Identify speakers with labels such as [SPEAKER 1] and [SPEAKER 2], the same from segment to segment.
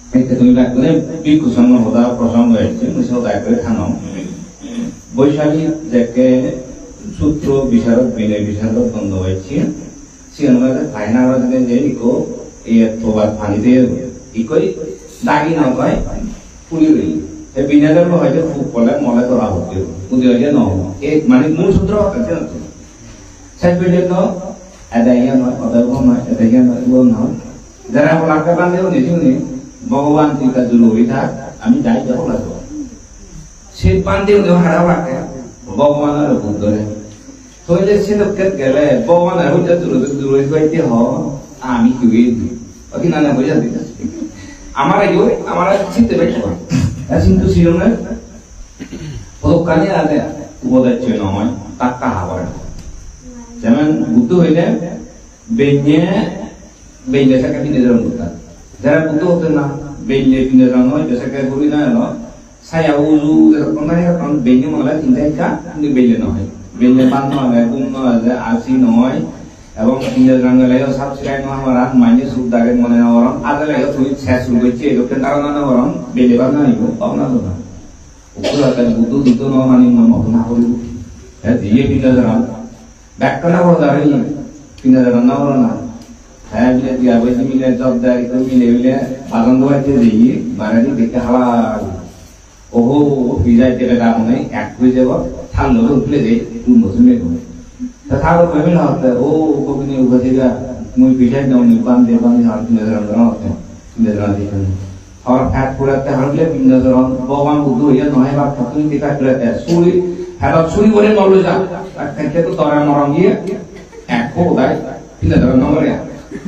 [SPEAKER 1] Itu tulisan ini biku sama hoda prosong itu misal tak kira kanong. Boisali jake sutro bisarat bina bisarat kondo itu. Siapa yang final orang itu jadi iko iya tobat pani dia iko daging apa pulih. Tapi bina dalam aja pola mola terlalu itu. Udah aja no. Mana mul sutro apa sih? Saya beli no ada yang no. Darah pelakaran itu di sini. Bhagavan tika dulu itu, kami cari jauh lah tu. Sih pandai untuk harapan ya, Bhagavan ada bukan. So ini sih tu kerja, Bhagavan ada bukan dulu itu ho, kami juga itu. Bagi nana boleh tidak? Amara cinta betul. Asin tu siapa? Pokoknya ada, udah cina tak kahar. Zaman butuh ini, benya saya kini dalam bukan. Jarak butuh tu na benya pindah orang itu saya kuri na lo saya uzu orang kan benya malah cinta ini benya no benya panto ada kumno ada asi no abang pindah orang lain sab sekarang orang mana sudah ada mana orang ada lagi tu saya suruh cek itu kan orang benya mana itu orang tu na ukur akan butuh itu no mana mau kuri ya dia pindah orang back kena orang dari pindah orang na saya bila dia boleh milih job dari itu milih bagan dua je jadi mana ni kita halal oh visa kita dah mana ek visa apa thang dulu pilih deh tu musim itu tetapi kami lah oh kau ni ubah juga mui visa dah ni band harus pindah orang itu और fat पूरा ते हर ले पिंडा दरन भगवान बुद्धू या नहे बात फतुन टिका करते सुरी हेलो सुरी बोले नॉलेज आ कहते तो तोरा मरंगी एक को दाई पिंडा दरन नंबर या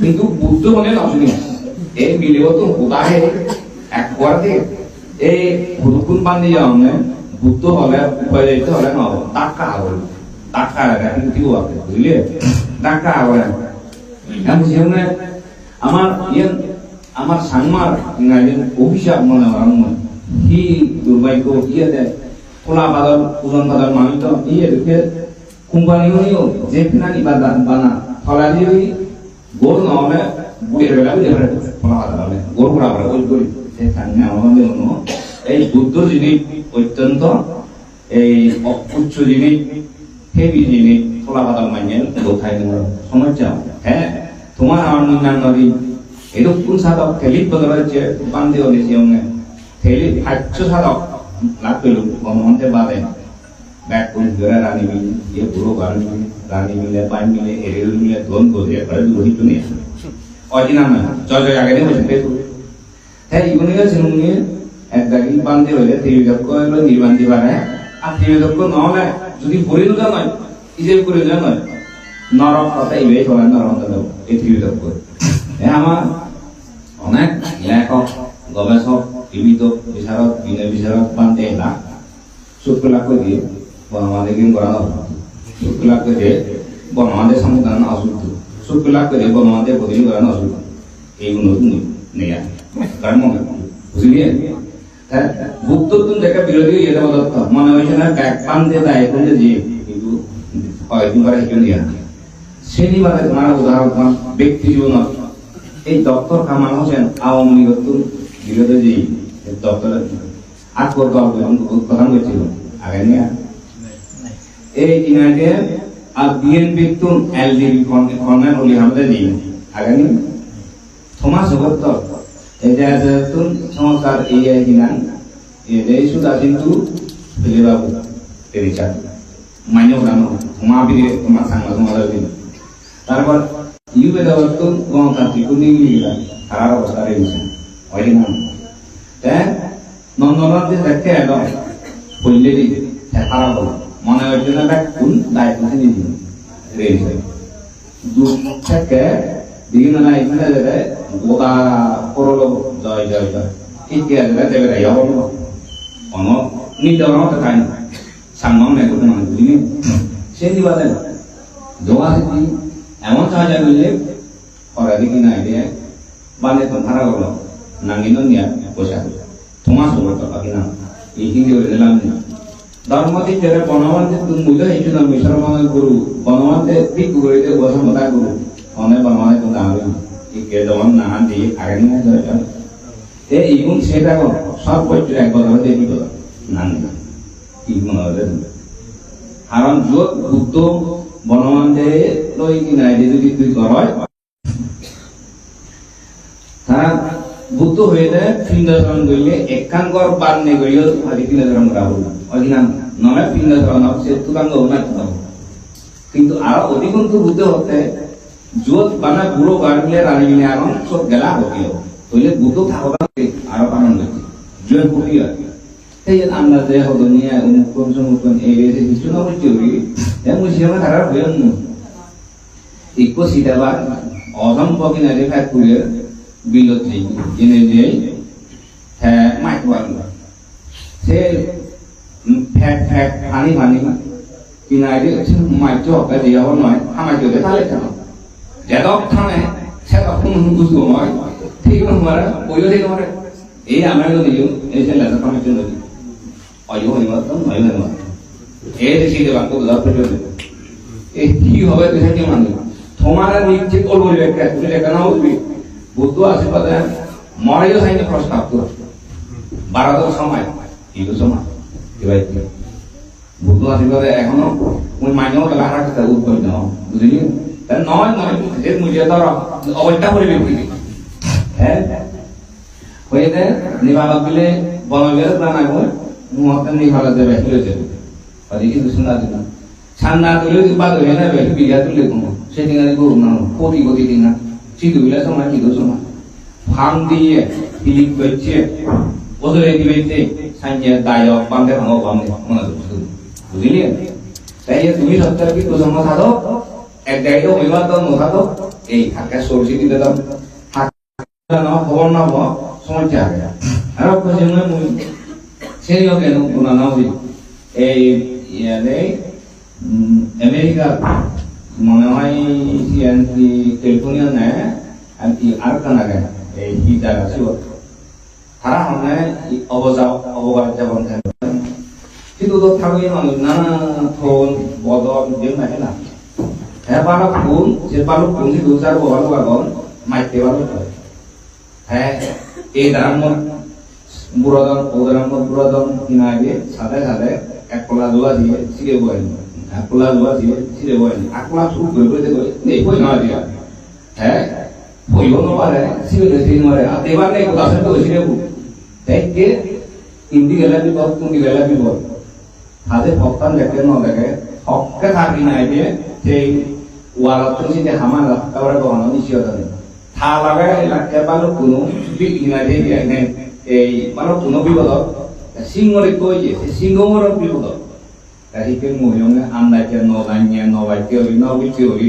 [SPEAKER 1] কিন্তু বুদ্ধ বলে না শুনি এই মিলিও তো উদাহে এক করতে এই হুদুকুন বান্ধি যাওনে বুদ্ধ হলে পয়তে হলে না টাকা হবে টাকা রাখেন কি হবে বুঝলে টাকা হবে আমি জীবনে আমার সাংমার নাইলেন অভিশাপ মনে হয় কি দুর্ভাগ্য ইয়ে দেয় খোলা বাদল উজন বাদল মানুষ তো ইয়ে দেখে কোম্পানিও যে ফিনানি বানা ফলালি গোর নহলে বুড়ির বেলা বুঝে ফেলে ফলা হলে গোর পুরা পড়ে ওই গরি সে সামনে আমাদের অন্য এই বুদ্ধ জিনিস অত্যন্ত এই উচ্চ জিনিস হেভি জিনিস ফলা বাদল মানে কোথায় সমস্যা হ্যাঁ তোমার আমার নাম নদী এরকম সাধক থেলিত বদলাচ্ছে বান্ধে হলেছে থেলি 800 সাধক লাভ পেল গমনতে বাদে बैक पुलिस द्वारा रानी मिल ये पूरा रानी मिले पानी मिले एरियल मिले दोन को दिया पर दूरी तो नहीं और जिना में चौज आगे नहीं बचते तो है इवनिंग का सिनुंगी एक दागी बांधे हुए थे जब को लो निर्बांधी बारे अब थे जब को नौ में जुदी पूरी तो जाना इसे पूरी जाना नरक पता ही वे चला नरक तो ये थे जब को ये हमार अनेक लेखक गवेषक जीवित विचारक बांधे ना सुपला को दिए बनाने की कराना सुपला के दे बनाने समुदान आसुत सुपला के दे बनाने बोधिन कराना आसुत एक नहीं है कर्म में बुझलिए बुद्ध तुम देखा विरोधी ये तो मतलब था माने वैसे ना बैकपान देता है कुछ जी itu और itu बारे क्यों दिया सेनी बारे तुम्हारा उदाहरण व्यक्ति जीवन एक डॉक्टर का मानो से आवाम लीग तुम विरोधी जी डॉक्टर आपको कथन करते हो आगे नहीं এই ইনাকে আর বিএনপি তুন এলডিবি ফর্মেট হলি আমাদের দিই আগে নি থমাস হগত এই যে তুন সংস্কার এই কিনা এই সুদা কিন্তু ফেলেবাবু তেরিচা মাইনে ওরানো থমা বিরে তোমার সাংলা তোমার দিন তারপর ইউবে দাওয়াত তুন গণতান্ত্রিক নিগিলা খারাপ অবস্থা রয়েছে ওই না তাই নন্দনতে দেখতে এলো বললে দি খারাপ হলো মনে হচ্ছে না কোন দায়িত্ব নিয়ে রেখে দু থেকে দিন না এখানে দেবে গোটা করলো জয় জয় জয় এই কে দেবে দেবে রে হলো অন নিদরণ তো কাই সামনে না করতে মানে বুঝিনি সেই দিবালে দোয়া দিই এমন সাহায্য করলে পরে দেখি না আইডিয়া বানে তো ধারা হলো নাঙ্গিন নিয়া পয়সা তোমার সবার তো বাকি না এই হিন্দি করে দিলাম ধর্মতে যারা বনমানতে তুমি বুঝে এই জন্য মুসলমান গুরু বনমানতে ঠিক গুরু এটা কথা মতা গুরু অনেক বনমানে তো দাঁড়াবে এই কে দমন না দিয়ে আগে না যায় এই গুণ সেটা সর্বোচ্চ একবার দেখি তো না কি মনে হয় কারণ যত বুদ্ধ বনমানতে লই কিনা যদি তুই কর তারা বুদ্ধ হয়ে যায় পিণ্ডধরণ করলে একাঙ্গর বান্নে করিও আদি পিণ্ডধরণ করা হল অধিনাম নয় পিণ্ডধরণ সে তুলাঙ্গ না কিন্তু আরো অধিকন্তু বুদ্ধ হতে যত বানা বুড়ো বাড়লে রানী মিলে আরো সব গেলা হতে হইলে বুদ্ধ থাকবা আরো আনন্দ জয় বুদ্ধি হয় এই যে আমরা যে হতো নিয়ে অনুকরণ সমর্পণ এই কিছু না বলছি মুসলিমে থাকার হইল ইকো সিটাবার অসম্ভব কিনা রেখা করে বিলত নেই জেনে যে হ্যাঁ মাইক বাংলা সে ফ্যাট ফ্যাট পানি পানি কিনা মাইক চকা দিয়ে নয় আমার চোখে তাহলে কেন যেদক থামে সে তখন বুঝবো নয় ঠিক মারা বইও ঠিক মারে এই আমার দিও এই ছেলে আমার জন্য অয় হইমাত নয় হইমাত এই শিখে বাক্য দাও এই কি হবে তুই কি মানবি তোমার নিচে করবো একটা তুমি লেখা না উঠবি বুদ্ধ আশীর্বাদে মরেও সাইনে প্রশ্ন আপতো 12 সময় কি সময় এবার বুদ্ধ আশীর্বাদে এখনো ওই মাইনেও গেলা রাখতে উৎপন্ন নাও বুঝলি তাই নয় নয় যে মুজে ধর অবস্থা করে ব্যক্তি হ্যাঁ হইতে নিভালা দিলে বনবের প্রাণা করে মুহূর্তে নিভালা দেবে হয়েছে আর কি শুনা দিনা ছান্না তুলে বাদ হয়ে না বিঘা তুলে কোনো সেদিন আর গরু না কোটি কোটি দিন না চিদুইলা সময় কি সময় ফার্ম দিয়ে ক্লিক করছে ওদের দিবেতে সাইয়ে দায়ক বান্ধে ভাঙো বান্ধে মনে বুঝলি তাই তুমি সত্তর কি প্রজন্ম থাকো এক গাইড হইবা তো নথাতো এই থাকে সরষে দিতে দাও না খবর না সমস্যা আগে আর কিছু মুই সেই কেন কোনা না হই এই ইয়ালে আমেরিকা মনে হয় সিএনসি ক্যালিফোর্নিয়া না আর কি আর কানাডা এই কি জায়গা ছিল তারা মানে অবগাত যেমন কিন্তু তো থাকবে মানুষ নানা ফোন বদল যেন আছে না হ্যাঁ পালো ফোন যে পালো ফোন কি দুচার বহাল বাগন মাইতে পালো হ্যাঁ এই দারামর বুড়াদন কিনা আগে সাথে সাথে এক কলা জোয়া দিয়ে ছিঁড়ে বয় আকলা জোয়া দিয়ে ছিঁড়ে বয় আকলা শুরু করে এই বই না দিয়া হ্যাঁ বইও না পারে ছিঁড়ে সেই মারে আর দেবার নেই কোথা থেকে ছিঁড়ে তাই কে হিন্দি গেলা বিপদ তুমি গেলা বিপদ হাতে ভক্তান দেখে ন দেখে হককে থাকি নাই দিয়ে সেই ওয়ালত যে হামার তারপরে গহনা নিশ্চয়তা নেই থা লাগাই লাগে পালো কোনো বিঘ্না দিয়ে এই মানে কোনো বিপদ সিংহরে কই যে সিংহর বিপদ তারিখে মহিলা আন্দাজে নদাইয়া নবাইতে হই নবিতে হই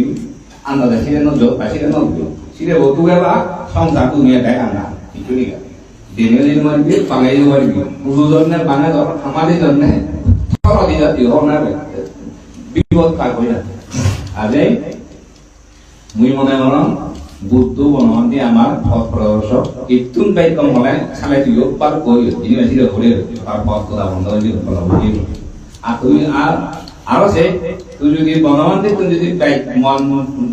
[SPEAKER 1] আন্দাজে সিরে নজো পাশিরে নজো সিরে বতু গেলা সংসার দুনিয়া দেয় আনা কিছু নেই দিনে মারবি পালাই মারবি পুরো জন্য বানা ধর আমাদের জন্য সরদি জাতি হনা বিপদ কাজ হয়ে আরে মুই মনে মরম বুদ্ধ বনমান্তি আমার পথ প্রদর্শক ইতুন বাইকম হলে সালে দিও পার কই ইউনিভার্সিটি হলে তার পথ কথা বন্ধ হয়ে গেল আর তুই আরো সে তুই যদি বনমান্তি তুই যদি মন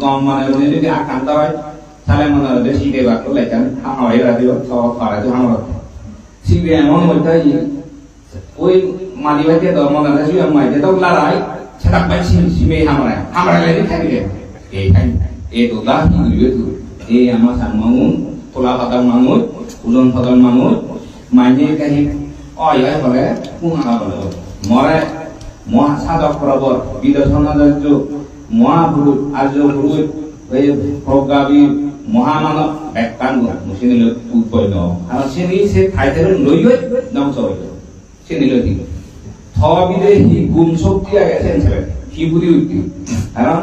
[SPEAKER 1] কম মানে যদি আকান্ত হয় তাহলে মনে হয় শিখে বাক্য লেখেন আমার রাদিও সব পারা তো আমার শিখে এমন হইতে ওই মানি ভাইতে ধর্ম না শুই আমার যেটা লড়াই সেটা পাইছি সিমে আমরা লাগে থাকি এই তো দা কি হইবে তুই এই আমার সামমাউন তোলা পাতার মানুষ ওজন পাতার মানুষ মাইনে কাহি অয় বলে কুহা বলে মরে মহা সাধক প্রবর বিদর্শনাচার্য মহাপুরুষ আর্য পুরুষ এই প্রজ্ঞাবী মহামানব একাঙ্গ মুসিনিল উৎপন্ন আর সিনি সে খাইতে লইয় ধ্বংস হইল সিনিল কি থবিদে হি গুণ শক্তি আগে সেন্সে কি বুদ্ধি উঠি কারণ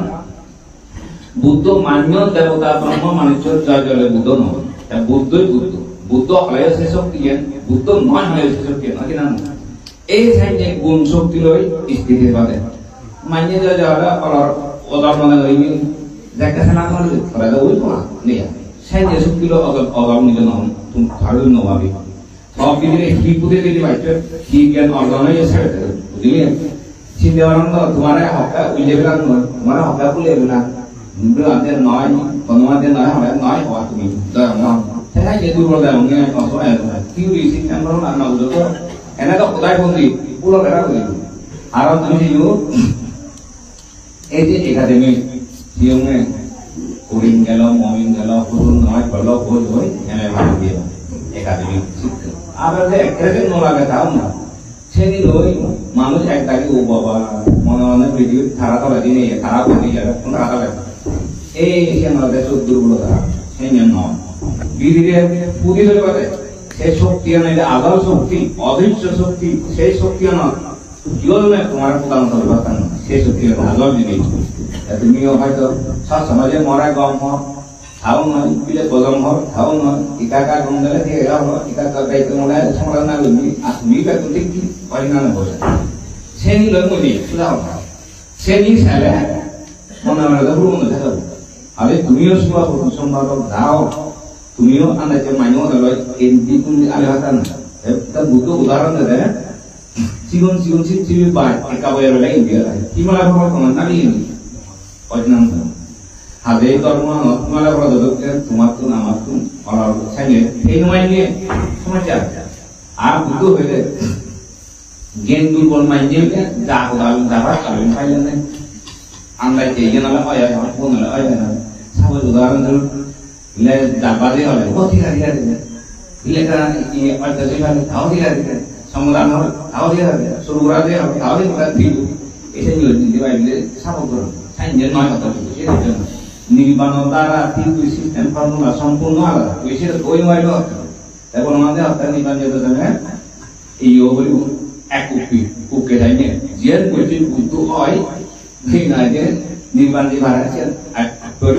[SPEAKER 1] বুদ্ধ মান্য দেবতা ব্রহ্ম মানুষ জয় জলে বুদ্ধ নয় বুদ্ধই বুদ্ধ বুদ্ধ হলে সে শক্তি বুদ্ধ নয় হলে সে শক্তি নয় কিনা এই সাইনে গুণ শক্তি লই স্থিতি পাবে মান্য জয় জলে অলর ওদার মনে হইনি দেখা না করে করে দাও ওই না নেই সাইনে শক্তি লো অগম নিজ নম তুমি ভালো নবাবি সব দিলে কি বুদ্ধি দিলি বাইতে কি জ্ঞান অর্জনই আছে বুঝলি চিন্তাবরণ তোমার হকা উইলেবেলা নয় তোমার হকা উইলেবেলা berarti nói còn nói thế nói hỏi nói hỏi tụi mình giờ ngon thế hay cái tôi bao giờ nghe có số này theory system করো না না বুঝো এনেকা কোথায় বন্দি পুরো বেড়া করে আর তুমি এই যে একাডেমি জিওমে কুড়িন গেল মমিন গেল পুরুন নয় পড়লো বই বই এনে ভালো দিয়ে একাডেমি শিখতে আবার যে একাডেমি নোলাগে তাও না সেদিন ওই মানুষ একটাকে ও বাবা মনে মনে পৃথিবী খারাপ হবে দিনে খারাপ হয়ে যাবে কোন খারাপ হবে এই সে আমাদের সব দুর্বলতা সেই নিয়ে নয় বিধিরে পুঁজি ধরে বলে সেই শক্তি নয় আদল শক্তি অদৃশ্য শক্তি সেই শক্তি নয় জীবনে তোমার প্রদান করবে সেই শক্তি আদল জিনিস তুমিও হয়তো সব সমাজে মরা গম হও খাও নয় বিলে গজম হও খাও নয় টিকাকার গম দিলে ঠিক হলো টিকাকার দায়িত্ব মনে সমাধান না করবি আর তুমি কিন্তু ঠিক পরিণামে বসে সে নিল মুদি সুদা সে নিয়ে খেলে মনে মনে ভুল মনে থাকো আরে তুমিও সুবা সম্ভব দাও তুমিও আন্দাজে মাইনো দিল এমপি কোন আলে হাতা না একটা দুটো উদাহরণ দেবে জীবন জীবন চিপচিপি বাই একাবয়ের বেলা ইন্ডিয়া কি মালা ভগবান তোমার নারী অজনাম হাতে কর্ম নতমালা বড় দদকে তোমার তো আমার তো অলার ছাইলে এই নয় নিয়ে সমস্যা আর দুটো হইলে জ্ঞান দুর্বল মাইন্ডে যা হলাল যাবা কারণ পাইলেন না আন্দাজ চেয়ে নালে হয় হয় কোন নালে হয় না সব উদাহরণ ধরুন লে যাবাদে হলে ঠিক আছে ইলে কারণ কি অর্থ জীবনে তাও ঠিক আছে সমাধান হবে তাও ঠিক আছে শুরুরা দিয়ে হবে তাও ঠিক আছে এসে নিয়ে দিতে পারলে সাপোর্ট করুন সাইন্সের নয় কথা বলছি এর জন্য নির্বাণ দ্বারা কিন্তু সিস্টেম ফর্মুলা সম্পূর্ণ আলাদা সেটা ওই নয় এখন আমাদের আপনার নির্বাণ যেতে যাবে এই ওগুলি এক কুপি কুপকে যাইনি যে কোচিং কিন্তু হয় ঠিক না যে নির্বাণ যে ভাড়া আছে আর তোর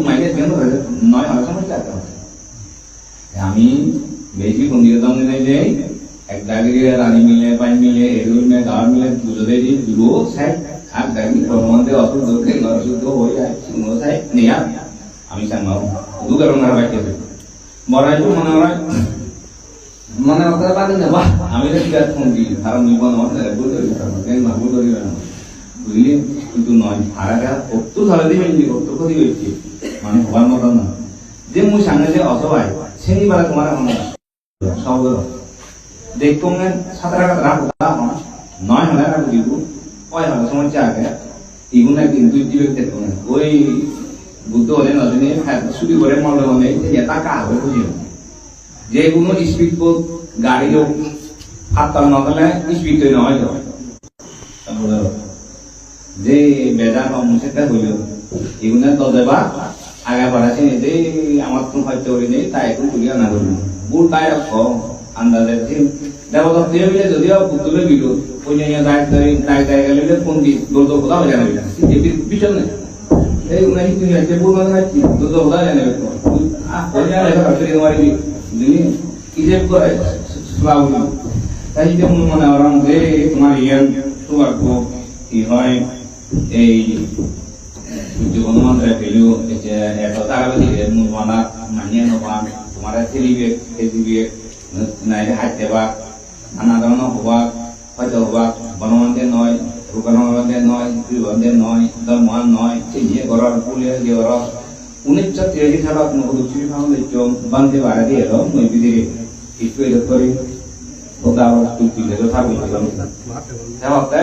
[SPEAKER 1] মাইনে কেন নয় হয় সমস্যা আমি বেশি কোন দিয়ে দাম নেই যে এক দাগিয়ে রানী মিলে পাই মিলে এগুলো মিলে গাঁর মিলে দুটো দিয়ে দুটো সাইড আর দাগি প্রমাণে অসুখ দোকে অসুখ হয়ে যায় সিংহ সাইড নিয়া আমি সাংবাও দু কারণ আর বাইকে বড়াই তো মনে হতে পারে না বাহ আমি তো ঠিক আছে ফোন দিই কারণ নিবন আমাদের বলতে কেন না বলতে দিবে না বুঝলি কিন্তু নয় ভাড়াটা কত ধরে দিবেন কত ক্ষতি হয়েছে মানে হবার মতো না যে মুই সামনে যে অসহায় শনিবার তোমার সব দেখতো সাঁতার কাটা রাখো নয় হলে রাখো দিব কয় হলে সমস্যা আগে এগুলো কিন্তু দিবে দেখতো না ওই বুদ্ধ হলে নজনে ছুটি করে মনে হলে টাকা হবে বুঝিও যে কোনো স্পিড বোট গাড়ি হোক হাততাল নগলে স্পিড তৈরি হয় যে বেজা বা মুসেটা হইল এগুলো দজেবা আগা বাড়াছে যে আমার তো হয়তো করি নেই তাই একটু তুলিয়া না করবো বুট তাই রাখো আন্দাজে দেবদত্ত মিলে যদিও বুদ্ধলে গিল ওই জায়গায় গেলে ফোন দি দৌড় কোথাও জানাবি না পিছনে এই উনি তুমি আছে বলবো না কি দৌড় কোথাও জানাবে ওই জায়গায় মারিবি দিনে কি যে করে স্লাউনি তাই যে মনে আরাম যে তোমার ইয়ার তোমার কি হয় এই জীবনমন্ত্রে পেলেও এত টাকা বেশি মানা মানিয়ে নেবা তোমার ছেলিবে খেলিবে নাই হাঁটতে বা নানা ধরনের হবা হয়তো হবা বনমন্ত্রে নয় রূপানন্দে নয় দুর্বন্ধে নয় ধর্মান নয় চিনিয়ে ঘর পুলে দিয়ে ঘর 1983 সালত নবদুচি ফাউন্ডেশন বান্ধে বাড়া দিয়ে এলো মই বিদিরে একটু এলো করে ওটা তুই দিলে থাকবে তাহলে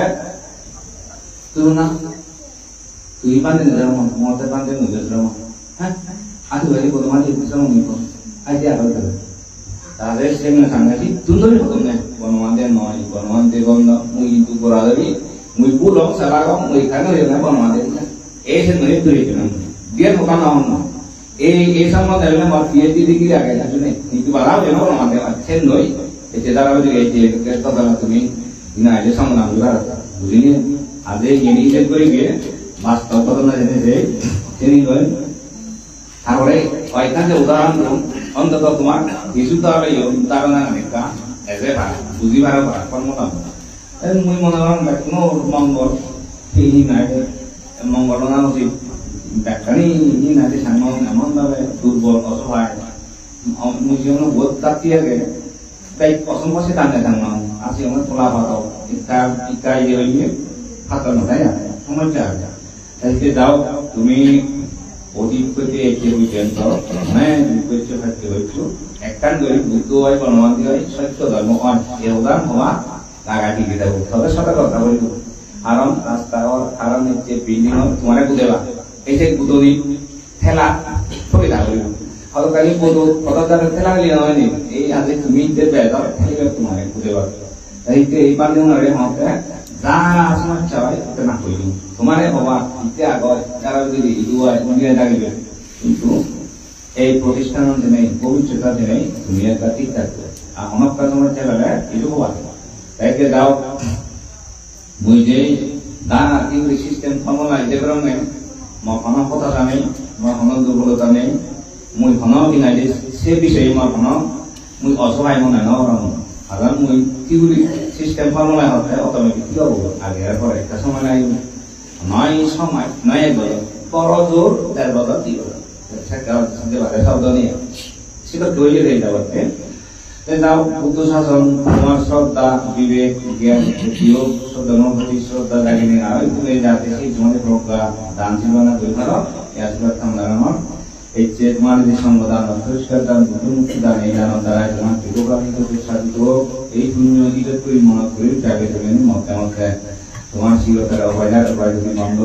[SPEAKER 1] তুই না তুই বান্ধে না মতে বান্ধে না যাও হ্যাঁ আজ ওই বড় মানে বিশ্রাম নিব আজ আবার তাহলে সেমনে সাংঘাতি সুন্দরই হতো না বনমান্তে নয় বনমান্তে গন্ধ মুই তু করা যাবি মুই পুলম সালাগম মুই খানো না বনমান্তে এই সে নয় তুই না dia bukan orang sama dalam PhD degree agak macam ni. Itu barang yang orang ada cendoi. Cedera juga itu kita dalam tu ni. Ina aja sama nama juga. Begini ada yang ini saya beri dia. Mas tahu tahu nak jadi sini kan. Hari ini kan udaran tu. Anda tahu tu mak. Isu tu apa yo? Udaran mereka. Eze bar. Buzi bar bar. Permulaan. Mui mana orang macam mongol. Ini naik mongol orang mesti ব্যাখ্যানি নাতে সামনে এমন ভাবে দুর্বল অসহায় মুজিয়ন বহুত কাটিয়ে গেলে তাই অসংখ্য সে টানে থাকলাম আসি আমার খোলা ভালো টিকা ইয়ে হইলে ফাটানো তাই না সমস্যা আছে তাইকে যাও তুমি অধিক করতে একে বুঝেন তো মানে বিপরীত থাকতে হইছো একখান গরিব বুদ্ধ হয় বনবান্তি হয় সত্য ধর্ম হয় এ উদান হওয়া লাগাটি দিতে হবে তবে সাথে কথা বলব কারণ রাস্তা কারণ হচ্ছে বিল্ডিং তোমার বুঝেবা এই যে বুধনি ঠেলা সুবিধা করিব হয়তো বুধ কত দ্বারা ঠেলা গেলে হয়নি এই আজকে তুমি যে বেদর ঠেলে তোমার বুঝেবা এইতে এই পার দিন হতে যা সমস্যা হয় এটা না করিব তোমারে হবা ইতে আগ যারা যদি ইদু হয় দুনিয়া থাকিবে কিন্তু এই প্রতিষ্ঠান নেই ভবিষ্যৎ নেই তুমি একটা ঠিক থাকবে আর আমার কাছে ছেলেরা এটু হবা তাইকে দাও মুই যে দানা ইংলিশ সিস্টেম ফর্মুলা যে কারণে মখানো কথা জানি মখানো দুর্বলতা নেই মুই ঘন বিনাই সে বিষয়ে মখানো মুই অসহায় মনে নরম কারণ মুই থিওরি সিস্টেম ফর্মুলা হতে অটোমেটিক কি হবো আগে পরে একটা সময় নাই নয় সময় নয় বছর বড় জোর ১৩ বছর কি বছর শব্দ নিয়ে সেটা তৈরি হয়ে যাবে দাও বুদ্ধ শাসন তোমার শ্রদ্ধা বিবেক জ্ঞান যোগ শ্রদ্ধা শ্রদ্ধা জাগিয়ে আর তুমি যাতে সেই তোমাদের প্রজ্ঞা দান জীবনা করে পারো এই আশীর্বাদ কামনা আমার এই যে তোমার যে সংবাদান পরিষ্কার দান বুদ্ধ মুক্তি দান এই দান দ্বারা তোমার বিগপ্রাপ্ত সাধিত এই পুণ্য ইজত করি মনে করি যাবে তুমি মতে মতে তোমার শিরতার অবহেলার অপরাধী বন্ধ